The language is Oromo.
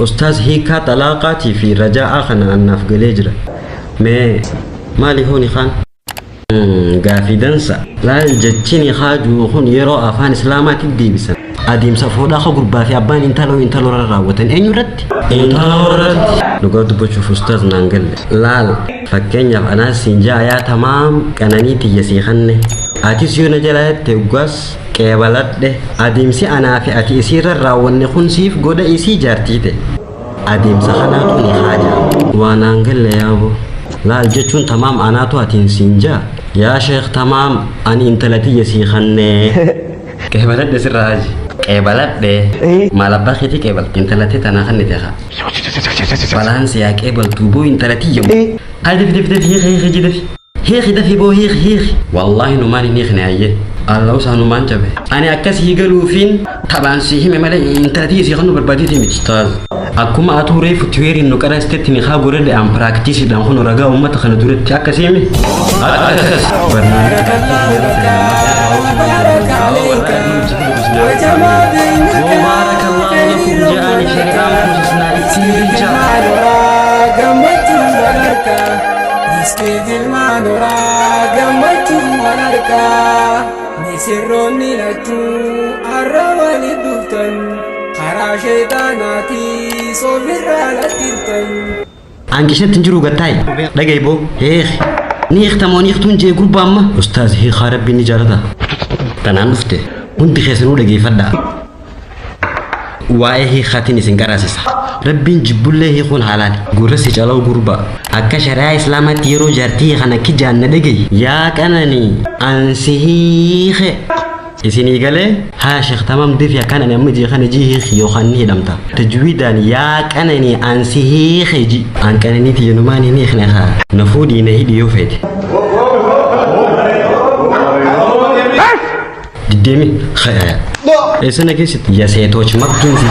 أستاذ هيكا طلاقاتي في رجاء خنا الناف قليجرة مالي هوني خان قافي دنسا لا الجتشيني خاجو خون يرو أفان إسلامات الديبسا أديم سفودا خو قربا في أبان انتلو راوتن أين يرد لقد بشوف أستاذ نانقل لال فكين أنا سنجا يا تمام كانني تيسي خنه أتي سيونا جلالت تقوس كيبالات ده أديم سي أنا في أتي إسير الراون نخون سيف قودا إسي جارتي ده أديم سخناتوني حاجة ونانقل يا أبو لال جتشون تمام أنا تو أتين سنجا يا شيخ تمام أني انتلتي يسي خنه كيبالات ده سراج كيبالات ده malah bakiti kebal intelati tanah kan nih ya balans ya kebal tubuh intelati yom ada fi bo wallahi numani nih aja Allah usah numan cabe ani akas higalufin taban sih memang intelati sih kan berbadi tim ustaz aku mah atuh refu tueri no kada stet ni khabure de am practice dan hono raga ummat khana duret akas ini وبارك الله لكم جاءني في أنفسنا إتسير Angkisnya tunjuru gatai, lagi ibu, nih tamu nih tunjuk grup amma, Ustaz kharab bini jarada, tanan ufte. Unti khesru lagi fada wae khatini singkara sisa rabbin jibulle khun halal gurasi jalaw gurba akka sharia islamat yero jarti khana ki janna dege ya kanani ansihi isini gale ha sheikh tamam dif ya kanani amji khana ji yo khanni damta tajwidan ya kanani ansihi ji an kanani ti yunumani ni khna ha nafudi ne hidi yo fete demi khaya esana kesit ya seto chmak kin si